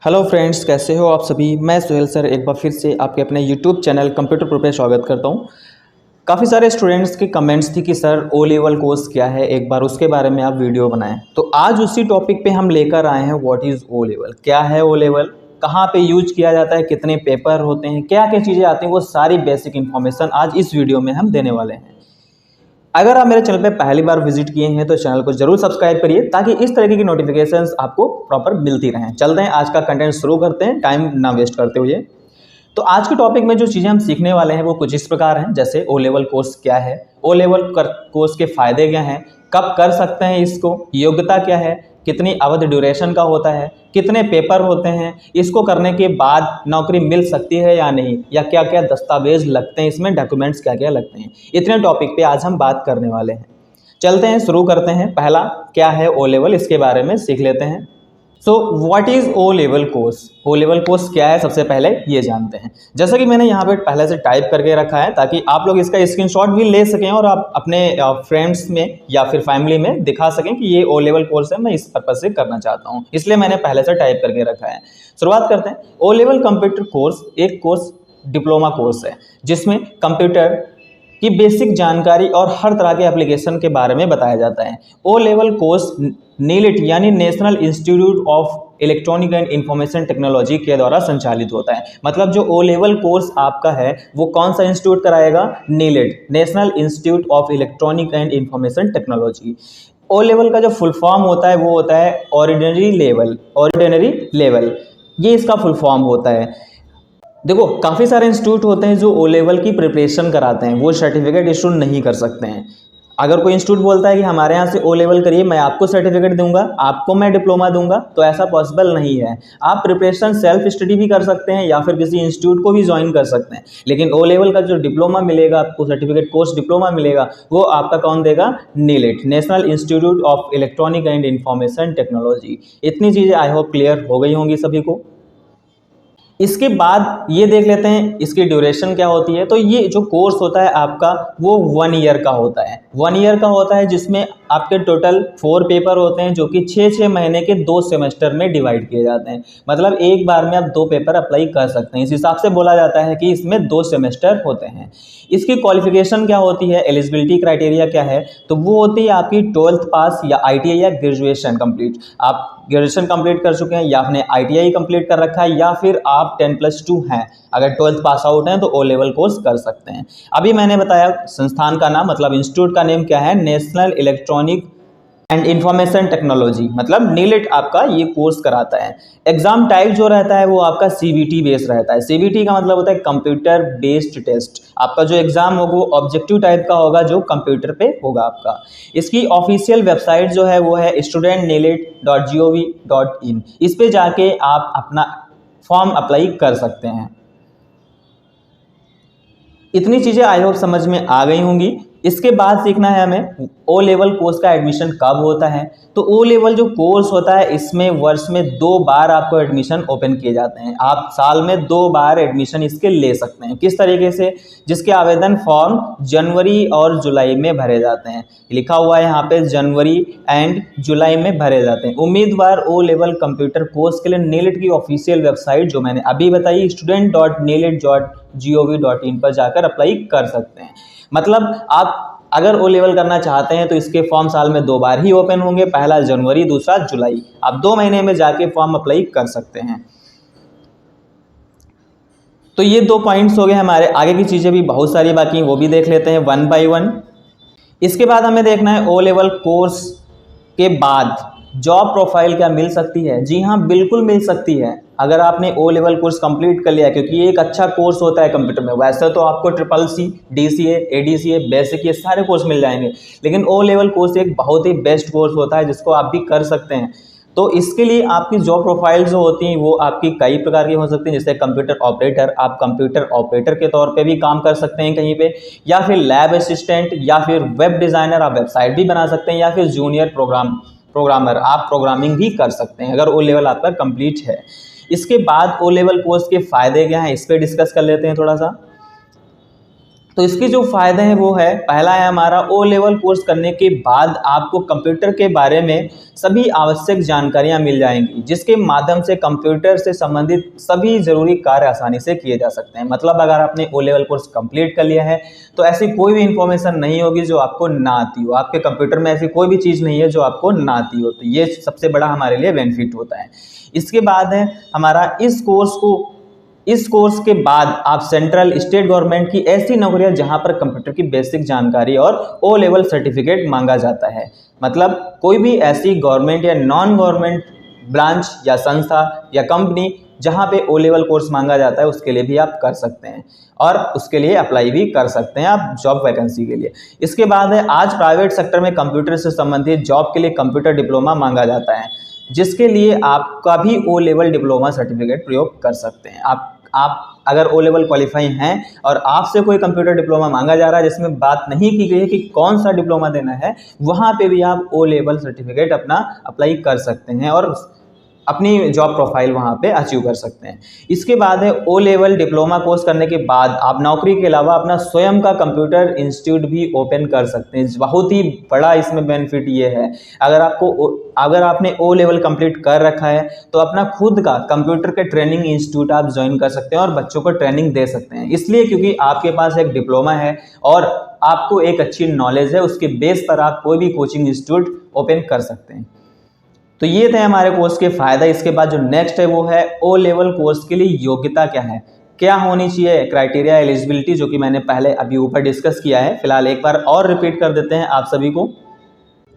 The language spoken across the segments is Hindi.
हेलो फ्रेंड्स, कैसे हो आप सभी। मैं सुहेल सर एक बार फिर से आपके अपने यूट्यूब चैनल कंप्यूटर प्रो पे स्वागत करता हूं। काफ़ी सारे स्टूडेंट्स की कमेंट्स थी कि सर ओ लेवल कोर्स क्या है, एक बार उसके बारे में आप वीडियो बनाएं। तो आज उसी टॉपिक पे हम लेकर आए हैं व्हाट इज़ ओ लेवल, क्या है ओ लेवल, कहाँ पे यूज किया जाता है, कितने पेपर होते हैं, क्या क्या चीज़ें आती हैं, वो सारी बेसिक इन्फॉर्मेशन आज इस वीडियो में हम देने वाले हैं। अगर आप मेरे चैनल पे पहली बार विजिट किए हैं तो चैनल को जरूर सब्सक्राइब करिए ताकि इस तरीके की नोटिफिकेशंस आपको प्रॉपर मिलती रहें। चलते हैं, आज का कंटेंट शुरू करते हैं, टाइम ना वेस्ट करते हुए। तो आज के टॉपिक में जो चीज़ें हम सीखने वाले हैं वो कुछ इस प्रकार हैं, जैसे ओ लेवल कोर्स क्या है, ओ लेवल कोर्स के फ़ायदे क्या हैं, कब कर सकते हैं इसको, योग्यता क्या है, कितनी अवधि ड्यूरेशन का होता है, कितने पेपर होते हैं, इसको करने के बाद नौकरी मिल सकती है या नहीं, या क्या क्या दस्तावेज लगते हैं, इसमें डॉक्यूमेंट्स क्या क्या लगते हैं। इतने टॉपिक पे आज हम बात करने वाले हैं। चलते हैं, शुरू करते हैं। पहला, क्या है ओ लेवल, इसके बारे में सीख लेते हैं। So what is O level course, O level course क्या है, सबसे पहले ये जानते हैं। जैसा कि मैंने यहाँ पे पहले से टाइप करके रखा है ताकि आप लोग इसका स्क्रीनशॉट भी ले सकें और आप अपने फ्रेंड्स में या फिर फैमिली में दिखा सकें कि ये ओ लेवल कोर्स है, मैं इस पर्पज से करना चाहता हूँ, इसलिए मैंने पहले से टाइप करके रखा है। शुरुआत करते हैं। ओ लेवल कंप्यूटर कोर्स एक कोर्स डिप्लोमा कोर्स है जिसमें कंप्यूटर की बेसिक जानकारी और हर तरह के एप्लीकेशन के बारे में बताया जाता है। ओ लेवल कोर्स नीलिट यानी national institute of electronic and information technology के द्वारा संचालित होता है। मतलब जो ओ लेवल कोर्स आपका है वो कौन सा इंस्टीट्यूट कराएगा, NIELIT, national institute of electronic and information technology. O level का जो फुल फॉर्म होता है वो होता है ऑर्डिनरी लेवल, ऑर्डिनरी लेवल, ये इसका फुल फॉर्म होता है। देखो, काफ़ी सारे इंस्टीट्यूट होते हैं जो ओ लेवल की प्रिपरेशन कराते हैं, वो सर्टिफिकेट इशू नहीं कर सकते हैं। अगर कोई इंस्टीट्यूट बोलता है कि हमारे यहाँ से ओ लेवल करिए, मैं आपको सर्टिफिकेट दूंगा, आपको मैं डिप्लोमा दूंगा, तो ऐसा पॉसिबल नहीं है। आप प्रिपरेशन सेल्फ स्टडी भी कर सकते हैं या फिर किसी इंस्टीट्यूट को भी ज्वाइन कर सकते हैं, लेकिन ओ लेवल का जो डिप्लोमा मिलेगा आपको, सर्टिफिकेट कोर्स डिप्लोमा मिलेगा, वो आपका कौन देगा, NIELIT, national institute of electronic and information technology. इतनी चीज़ें आई होप क्लियर हो गई होंगी सभी को। इसके बाद ये देख लेते हैं इसकी ड्यूरेशन क्या होती है। तो ये जो कोर्स होता है आपका वो 1 ईयर का होता है, 1 ईयर का होता है, जिसमें आपके टोटल 4 पेपर होते हैं जो कि 6-6 महीने के 2 सेमेस्टर में डिवाइड किए जाते हैं। मतलब एक बार में आप 2 पेपर अप्लाई कर सकते हैं, इस हिसाब से बोला जाता है कि इसमें 2 सेमेस्टर होते हैं। इसकी क्वालिफिकेशन क्या होती है, एलिजिबिलिटी क्राइटेरिया क्या है, तो वो होती है आपकी 12th पास या ITI या ग्रेजुएशन कंप्लीट। आप ग्रेजुएशन कंप्लीट कर चुके हैं या आपने ITI कंप्लीट कर रखा है या फिर आप 10+2 हैं, अगर 12th पास आउट हैं तो ओ लेवल कोर्स कर सकते हैं। अभी मैंने बताया संस्थान का नाम, मतलब इंस्टीट्यूट का नेम क्या है, national electronic and information technology, मतलब नीलिट आपका ये कोर्स कराता है। एग्जाम टाइप जो रहता है वो आपका CBT बेस्ड रहता है। CBT का मतलब होता है कंप्यूटर बेस्ड टेस्ट। आपका जो एग्जाम होगा वो ऑब्जेक्टिव टाइप का होगा जो कंप्यूटर पे होगा आपका। इसकी ऑफिशियल वेबसाइट जो है वो है studentnilit.gov.in। इस पे जाके आप अपना फॉर्म अप्लाई कर सकते हैं। इतनी चीज़ें आई होप समझ में आ गई होंगी। इसके बाद सीखना है हमें ओ लेवल कोर्स का एडमिशन कब होता है। तो ओ लेवल जो कोर्स होता है इसमें वर्ष में 2 बार आपको एडमिशन ओपन किए जाते हैं। आप साल में 2 बार एडमिशन इसके ले सकते हैं। किस तरीके से, जिसके आवेदन फॉर्म जनवरी और जुलाई में भरे जाते हैं। लिखा हुआ है यहाँ पे जनवरी एंड जुलाई में भरे जाते हैं। उम्मीदवार ओ लेवल कंप्यूटर कोर्स के लिए नीलिट की ऑफिशियल वेबसाइट जो मैंने अभी बताई student.nilit.gov.in पर जाकर अप्लाई कर सकते हैं। मतलब आप अगर ओ लेवल करना चाहते हैं तो इसके फॉर्म साल में 2 बार ही ओपन होंगे, पहला जनवरी, दूसरा जुलाई। आप 2 महीने में जाके फॉर्म अप्लाई कर सकते हैं। तो ये 2 पॉइंट्स हो गए हमारे। आगे की चीज़ें भी बहुत सारी बाकी वो भी देख लेते हैं 1 by 1। इसके बाद हमें देखना है ओ लेवल कोर्स के बाद जॉब प्रोफाइल क्या मिल सकती है। जी हाँ, बिल्कुल मिल सकती है। अगर आपने ओ लेवल कोर्स कंप्लीट कर लिया, क्योंकि ये एक अच्छा कोर्स होता है कंप्यूटर में। वैसे तो आपको CCC, DCA, ADCA, बेसिक, ये सारे कोर्स मिल जाएंगे, लेकिन ओ लेवल कोर्स एक बहुत ही बेस्ट कोर्स होता है जिसको आप भी कर सकते हैं। तो इसके लिए आपकी जॉब प्रोफाइल जो होती हैं वो आपकी कई प्रकार की हो सकती हैं, जैसे कंप्यूटर ऑपरेटर, आप कंप्यूटर ऑपरेटर के तौर पे भी काम कर सकते हैं कहीं पे, या फिर लैब असिस्टेंट, या फिर वेब डिज़ाइनर, आप वेबसाइट भी बना सकते हैं, या फिर जूनियर प्रोग्रामर, आप प्रोग्रामिंग भी कर सकते हैं अगर ओ लेवल आपका कंप्लीट है। इसके बाद ओ लेवल कोर्स के फ़ायदे क्या हैं, इस पर डिस्कस कर लेते हैं थोड़ा सा। तो इसके जो फ़ायदे हैं वो है, पहला है हमारा ओ लेवल कोर्स करने के बाद आपको कंप्यूटर के बारे में सभी आवश्यक जानकारियां मिल जाएंगी, जिसके माध्यम से कंप्यूटर से संबंधित सभी ज़रूरी कार्य आसानी से किए जा सकते हैं। मतलब अगर आपने ओ लेवल कोर्स कंप्लीट कर लिया है तो ऐसी कोई भी इंफॉर्मेशन नहीं होगी जो आपको ना आती हो, आपके कंप्यूटर में ऐसी कोई भी चीज़ नहीं है जो आपको ना आती हो। तो ये सबसे बड़ा हमारे लिए बेनिफिट होता है। इसके बाद है हमारा इस कोर्स के बाद आप सेंट्रल स्टेट गवर्नमेंट की ऐसी नौकरियां जहां पर कंप्यूटर की बेसिक जानकारी और ओ लेवल सर्टिफिकेट मांगा जाता है। मतलब कोई भी ऐसी गवर्नमेंट या नॉन गवर्नमेंट ब्रांच या संस्था या कंपनी जहां पे ओ लेवल कोर्स मांगा जाता है उसके लिए भी आप कर सकते हैं और उसके लिए अप्लाई भी कर सकते हैं आप जॉब वैकेंसी के लिए। इसके बाद है आज प्राइवेट सेक्टर में कंप्यूटर से संबंधित जॉब के लिए कंप्यूटर डिप्लोमा मांगा जाता है, जिसके लिए आपका भी ओ लेवल डिप्लोमा सर्टिफिकेट प्रयोग कर सकते हैं। आप अगर ओ लेवल क्वालिफाई हैं और आपसे कोई कंप्यूटर डिप्लोमा मांगा जा रहा है जिसमें बात नहीं की गई है कि कौन सा डिप्लोमा देना है, वहाँ पे भी आप ओ लेवल सर्टिफिकेट अपना अप्लाई कर सकते हैं और अपनी जॉब प्रोफाइल वहाँ पे अचीव कर सकते हैं। इसके बाद है ओ लेवल डिप्लोमा कोर्स करने के बाद आप नौकरी के अलावा अपना स्वयं का कंप्यूटर इंस्टीट्यूट भी ओपन कर सकते हैं। बहुत ही बड़ा इसमें बेनिफिट ये है, अगर आपने ओ लेवल कंप्लीट कर रखा है तो अपना खुद का कंप्यूटर के ट्रेनिंग इंस्टीट्यूट आप ज्वाइन कर सकते हैं और बच्चों को ट्रेनिंग दे सकते हैं। इसलिए क्योंकि आपके पास एक डिप्लोमा है और आपको एक अच्छी नॉलेज है, उसके बेस पर आप कोई भी कोचिंग इंस्टीट्यूट ओपन कर सकते हैं। तो ये थे हमारे कोर्स के फ़ायदा। इसके बाद जो नेक्स्ट है वो है ओ लेवल कोर्स के लिए योग्यता क्या है, क्या होनी चाहिए, क्राइटेरिया, एलिजिबिलिटी, जो कि मैंने पहले अभी ऊपर डिस्कस किया है। फिलहाल एक बार और रिपीट कर देते हैं आप सभी को।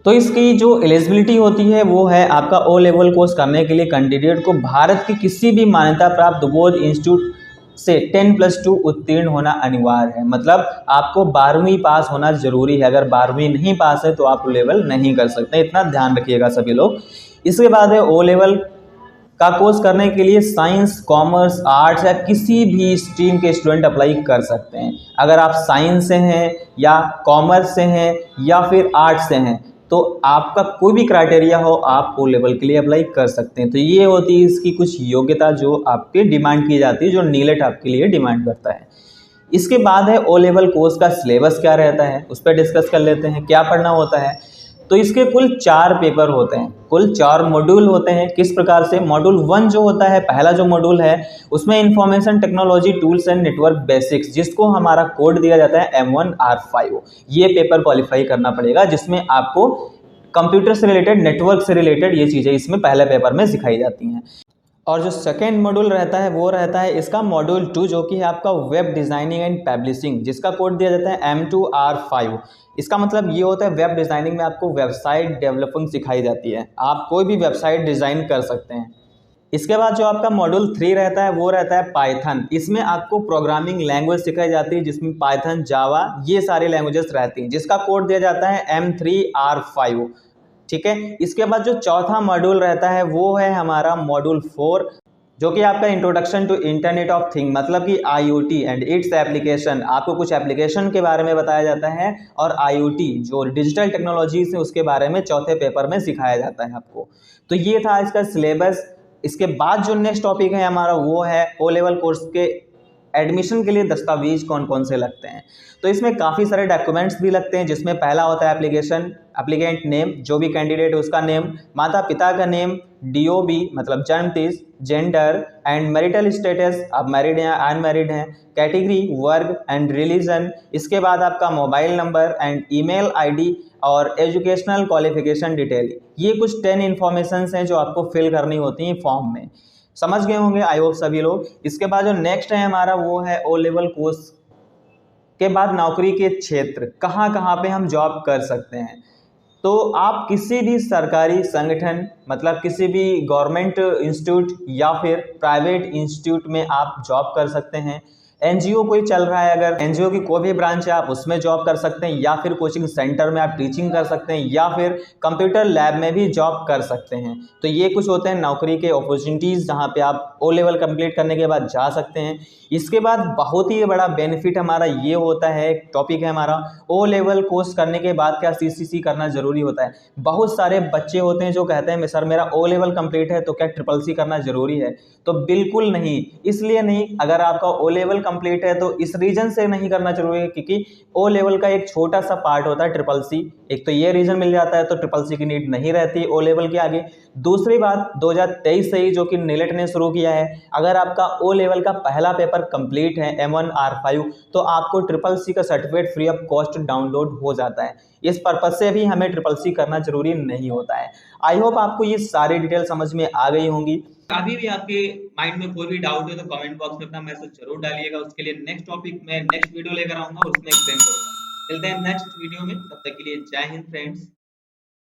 तो इसकी जो एलिजिबिलिटी होती है वो है आपका ओ लेवल कोर्स करने के लिए कैंडिडेट को भारत के किसी भी मान्यता प्राप्त बोर्ड इंस्टीट्यूट से 10+2 उत्तीर्ण होना अनिवार्य है। मतलब आपको 12वीं पास होना जरूरी है, अगर 12वीं नहीं पास है तो आप ओ लेवल नहीं कर सकते, इतना ध्यान रखिएगा सभी लोग। इसके बाद है ओ लेवल का कोर्स करने के लिए साइंस, कॉमर्स, आर्ट्स या किसी भी स्ट्रीम के स्टूडेंट अप्लाई कर सकते हैं। अगर आप साइंस से हैं या कॉमर्स से हैं या फिर आर्ट्स से हैं तो आपका कोई भी क्राइटेरिया हो आप ओ लेवल के लिए अप्लाई कर सकते हैं। तो ये होती है इसकी कुछ योग्यता जो आपके डिमांड की जाती है, जो नीलेट आपके लिए डिमांड करता है। इसके बाद है ओ लेवल कोर्स का सिलेबस क्या रहता है, उस पर डिस्कस कर लेते हैं, क्या पढ़ना होता है। तो इसके कुल 4 पेपर होते हैं, कुल 4 मॉड्यूल होते हैं। किस प्रकार से, मॉड्यूल 1 जो होता है, पहला जो मॉड्यूल है उसमें information technology tools and network basics, जिसको हमारा कोड दिया जाता है M1R5, ये पेपर क्वालिफाई करना पड़ेगा, जिसमें आपको कंप्यूटर से रिलेटेड, नेटवर्क से रिलेटेड ये चीज़ें इसमें पहले पेपर में सिखाई जाती हैं। और जो सेकेंड मॉड्यूल रहता है वो रहता है इसका मॉड्यूल 2, जो कि है आपका वेब डिज़ाइनिंग एंड पब्लिशिंग, जिसका कोड दिया जाता है M2R5। इसका मतलब ये होता है वेब डिज़ाइनिंग में आपको वेबसाइट डेवलपिंग सिखाई जाती है, आप कोई भी वेबसाइट डिज़ाइन कर सकते हैं। इसके बाद जो आपका मॉड्यूल 3 रहता है वो रहता है पाइथन। इसमें आपको प्रोग्रामिंग लैंग्वेज सिखाई जाती है, जिसमें पाइथन, जावा, ये सारी लैंग्वेजेस रहती हैं, जिसका कोड दिया जाता है M3R5। ठीक है। इसके बाद जो चौथा मॉड्यूल रहता है वो है हमारा मॉड्यूल 4, जो कि आपका introduction to internet of thing, मतलब कि IoT एंड इट्स एप्लीकेशन। आपको कुछ एप्लीकेशन के बारे में बताया जाता है और IoT जो डिजिटल टेक्नोलॉजी से उसके बारे में चौथे पेपर में सिखाया जाता है आपको। तो ये था इसका सिलेबस। इसके बाद जो नेक्स्ट टॉपिक है हमारा वो है ओ लेवल कोर्स के एडमिशन के लिए दस्तावेज कौन कौन से लगते हैं। तो इसमें काफ़ी सारे डॉक्यूमेंट्स भी लगते हैं, जिसमें पहला होता है एप्लीकेंट नेम, जो भी कैंडिडेट है उसका नेम, माता पिता का नेम, DOB मतलब जन्म तिथि, जेंडर एंड मैरिटल स्टेटस, आप मैरिड हैं या अनमैरिड हैं, कैटेगरी, वर्ग एंड रिलीजन। इसके बाद आपका mobile number and email ID और एजुकेशनल क्वालिफिकेशन डिटेल। ये कुछ 10 इन्फॉर्मेशंस हैं जो आपको फिल करनी होती हैं फॉर्म में। समझ गए होंगे आई होप सभी लोग। इसके बाद जो नेक्स्ट है हमारा वो है ओ लेवल कोर्स के बाद नौकरी के क्षेत्र, कहाँ कहाँ पे हम जॉब कर सकते हैं। तो आप किसी भी सरकारी संगठन, मतलब किसी भी गवर्नमेंट इंस्टीट्यूट या फिर प्राइवेट इंस्टीट्यूट में आप जॉब कर सकते हैं। NGO कोई चल रहा है, अगर NGO की कोई भी ब्रांच है आप उसमें जॉब कर सकते हैं, या फिर कोचिंग सेंटर में आप टीचिंग कर सकते हैं, या फिर कंप्यूटर लैब में भी जॉब कर सकते हैं। तो ये कुछ होते हैं नौकरी के अपॉर्चुनिटीज़ जहाँ पे आप ओ लेवल कंप्लीट करने के बाद जा सकते हैं। इसके बाद बहुत ही बड़ा बेनिफिट हमारा ये होता है, टॉपिक है हमारा ओ लेवल कोर्स करने के बाद क्या CCC करना ज़रूरी होता है। बहुत सारे बच्चे होते हैं जो कहते हैं सर मेरा ओ लेवल कंप्लीट है तो क्या CCC करना ज़रूरी है। तो बिल्कुल नहीं, इसलिए नहीं। अगर आपका ओ लेवल कंप्लीट है, तो इस रीजन से नहीं करना जरूरी है, क्योंकि ओ लेवल का एक छोटा सा पार्ट होता है ट्रिपल सी। एक तो ये रीजन मिल जाता है तो ट्रिपल सी की नीड नहीं रहती ओ लेवल के आगे। दूसरी बात, 2023 से ही जो कि नीलेट ने शुरू किया है, अगर आपका ओ लेवल का पहला पेपर कंप्लीट है M1R5, तो आपको ट्रिपल सी का certificate free of cost download हो जाता है। इस पर्पज से भी हमें ट्रिपल सी करना जरूरी नहीं होता है। आई होप आपको ये सारी डिटेल समझ में आ गई होंगी। अभी भी आपके माइंड में कोई भी डाउट है तो कमेंट बॉक्स में अपना मैसेज जरूर डालिएगा। उसके लिए नेक्स्ट टॉपिक में नेक्स्ट वीडियो लेकर आऊंगा और उसमें एक्सप्लेन करूंगा। मिलते हैं नेक्स्ट वीडियो में, तब तक के लिए जय हिंद फ्रेंड्स।